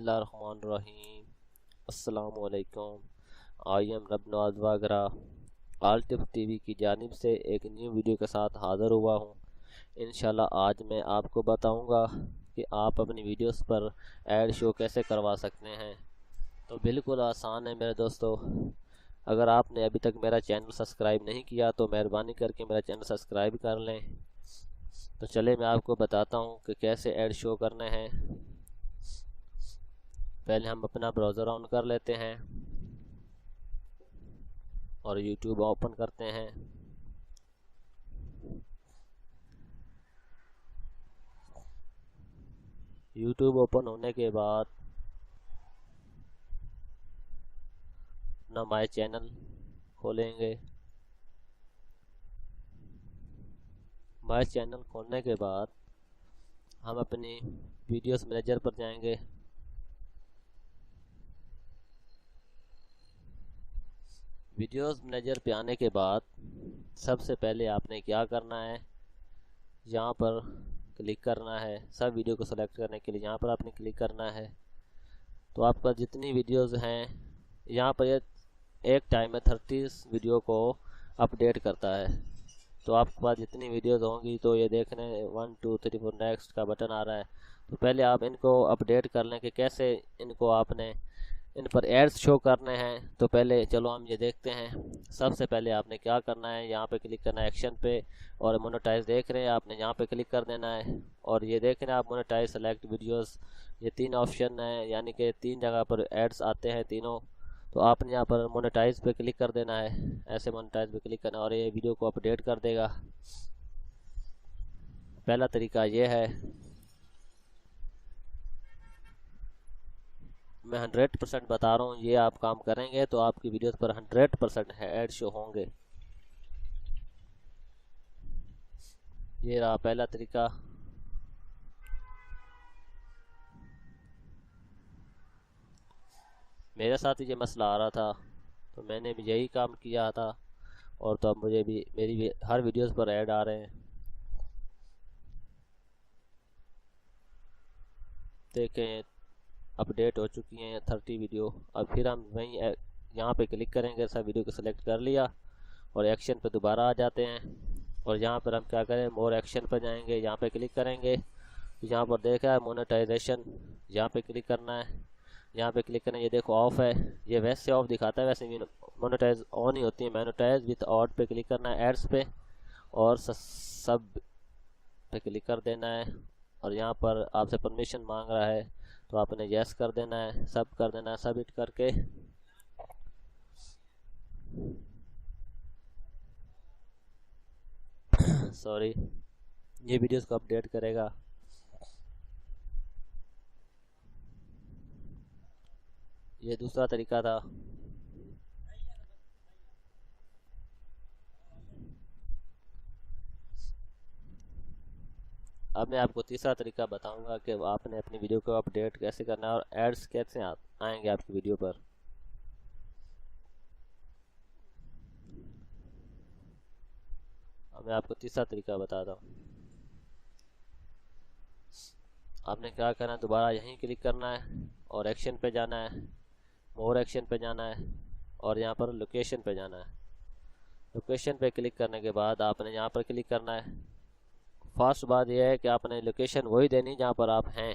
बिस्मिल्लाहिर्रहमानिर्रहीम। अस्सलामुअलैकुम। I am Rabnawaz Wagra all tips TV की जानिब से एक न्यू वीडियो के साथ हाज़िर हुआ हूँ। इंशाल्लाह आज मैं आपको बताऊँगा कि आप अपनी वीडियोस पर ऐड शो कैसे करवा सकते हैं। तो बिल्कुल आसान है मेरे दोस्तों। अगर आपने अभी तक मेरा चैनल सब्सक्राइब नहीं किया तो मेहरबानी करके मेरा चैनल सब्सक्राइब कर लें। तो चले मैं आपको बताता हूँ कि कैसे ऐड शो करने हैं। पहले हम अपना ब्राउज़र ऑन कर लेते हैं और यूट्यूब ओपन करते हैं। यूट्यूब ओपन होने के बाद अपना माय चैनल खोलेंगे। माय चैनल खोलने के बाद हम अपनी वीडियोस मैनेजर पर जाएंगे। वीडियोस मैनेजर पे आने के बाद सबसे पहले आपने क्या करना है, यहाँ पर क्लिक करना है। सब वीडियो को सेलेक्ट करने के लिए यहाँ पर आपने क्लिक करना है। तो आपका जितनी वीडियोस हैं यहाँ पर एक टाइम में 30 वीडियो को अपडेट करता है। तो आपके पास जितनी वीडियोस होंगी तो ये देखने 1 2 3 4 नेक्स्ट का बटन आ रहा है। तो पहले आप इनको अपडेट कर लें कि कैसे इनको आपने इन पर एड्स शो करने हैं। तो पहले चलो हम ये देखते हैं। सबसे पहले आपने क्या करना है, यहाँ पे क्लिक करना है एक्शन पे और मोनेटाइज देख रहे हैं आपने यहाँ पे क्लिक कर देना है। और ये देख रहे हैं आप मोनेटाइज सेलेक्ट वीडियोस, ये 3 ऑप्शन है, यानी कि 3 जगह पर एड्स आते हैं तीनों। तो आपने यहाँ पर मोनेटाइज पे क्लिक कर देना है। ऐसे मोनेटाइज पे क्लिक करना और ये वीडियो को अपडेट कर देगा। पहला तरीका ये है। मैं 100% बता रहा हूँ, ये आप काम करेंगे तो आपकी वीडियोस पर 100% ऐड शो होंगे। ये रहा पहला तरीका। मेरे साथ ये मसला आ रहा था तो मैंने भी यही काम किया था और तो अब मुझे भी मेरी भी हर वीडियोस पर ऐड आ रहे हैं। देखें अपडेट हो चुकी हैं 30 वीडियो। अब फिर हम वहीं यहाँ पे क्लिक करेंगे। सब वीडियो को सिलेक्ट कर लिया और एक्शन पे दोबारा आ जाते हैं। और यहाँ पर हम क्या करें, मोर एक्शन पर जाएंगे, यहाँ पे क्लिक करेंगे। यहाँ पर देखा है मोनेटाइजेशन, यहाँ पे क्लिक करना है। यहाँ पे क्लिक करना है, ये देखो ऑफ है। ये वैसे ऑफ दिखाता है, वैसे मोनेटाइज ऑन ही होती है। मोनेटाइज विथ ऑड पे क्लिक करना है, एड्स पे और सब पे क्लिक कर देना है। और यहाँ पर आपसे परमिशन मांग रहा है तो आपने यस कर देना है, सब कर देना है, सबमिट करके। सॉरी, ये वीडियोस को अपडेट करेगा। ये दूसरा तरीका था। अब मैं आपको तीसरा तरीका बताऊंगा कि आपने अपनी वीडियो को अपडेट कैसे करना है और एड्स कैसे आएंगे आपकी वीडियो पर। अब मैं आपको तीसरा तरीका बताता हूँ। आपने क्या करना है, दोबारा यहीं क्लिक करना है और एक्शन पे जाना है, मोर एक्शन पे जाना है और यहाँ पर लोकेशन पे जाना है। लोकेशन पे क्लिक करने के बाद आपने यहाँ पर क्लिक करना है। फर्स्ट बात यह है कि आपने लोकेशन वही देनी जहाँ पर आप हैं।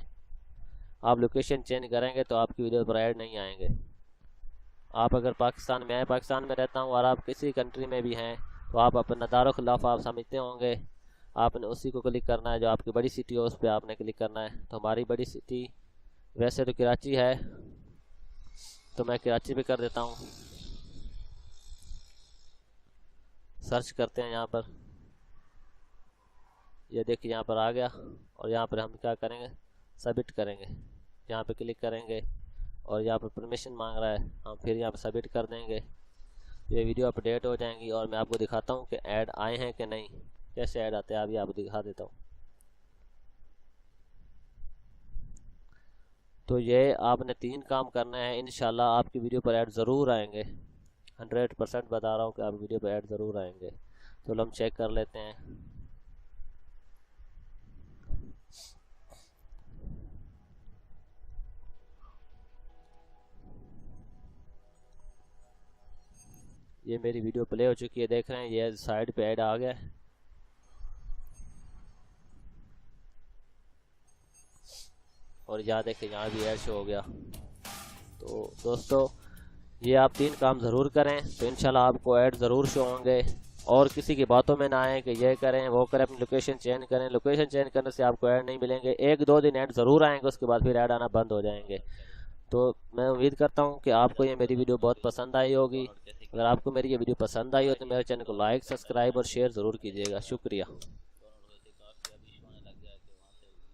आप लोकेशन चेंज करेंगे तो आपकी वीडियो पर ऐड नहीं आएंगे। आप अगर पाकिस्तान में हैं, पाकिस्तान में रहता हूँ और आप किसी कंट्री में भी हैं तो आप अपना दारो खिलाफ आप समझते होंगे। आपने उसी को क्लिक करना है, जो आपकी बड़ी सिटी हो उस पर आपने क्लिक करना है। तो हमारी बड़ी सिटी वैसे तो कराची है, तो मैं कराची पे कर देता हूँ। सर्च करते हैं यहाँ पर, ये देखिए यहाँ पर आ गया। और यहाँ पर हम क्या करेंगे, सबमिट करेंगे। यहाँ पे क्लिक करेंगे और यहाँ पर परमिशन मांग रहा है, हम फिर यहाँ पर सबमिट कर देंगे। ये वीडियो अपडेट हो जाएंगी और मैं आपको दिखाता हूँ कि ऐड आए हैं कि नहीं, कैसे ऐड आते हैं अभी आपको दिखा देता हूँ। तो ये आपने 3 काम करना है, इंशाल्लाह आपकी वीडियो पर ऐड ज़रूर आएंगे। 100% बता रहा हूँ कि आप वीडियो पर ऐड ज़रूर आएंगे। तो हम चेक कर लेते हैं। ये मेरी वीडियो प्ले हो चुकी है, देख रहे हैं ये साइड पे ऐड आ गया है। और यहाँ देखें यहाँ भी ऐड शो हो गया। तो दोस्तों ये आप 3 काम ज़रूर करें तो इंशाल्लाह आपको ऐड ज़रूर शो होंगे। और किसी की बातों में ना आए कि ये करें वो करें, अपनी लोकेशन चेंज करें। लोकेशन चेंज करने से आपको ऐड नहीं मिलेंगे, 1-2 दिन ऐड ज़रूर आएंगे, उसके बाद फिर ऐड आना बंद हो जाएंगे। तो मैं उम्मीद करता हूँ कि आपको ये मेरी वीडियो बहुत पसंद आई होगी। अगर आपको मेरी ये वीडियो पसंद आई हो तो मेरे चैनल को लाइक, सब्सक्राइब और शेयर ज़रूर कीजिएगा। शुक्रिया।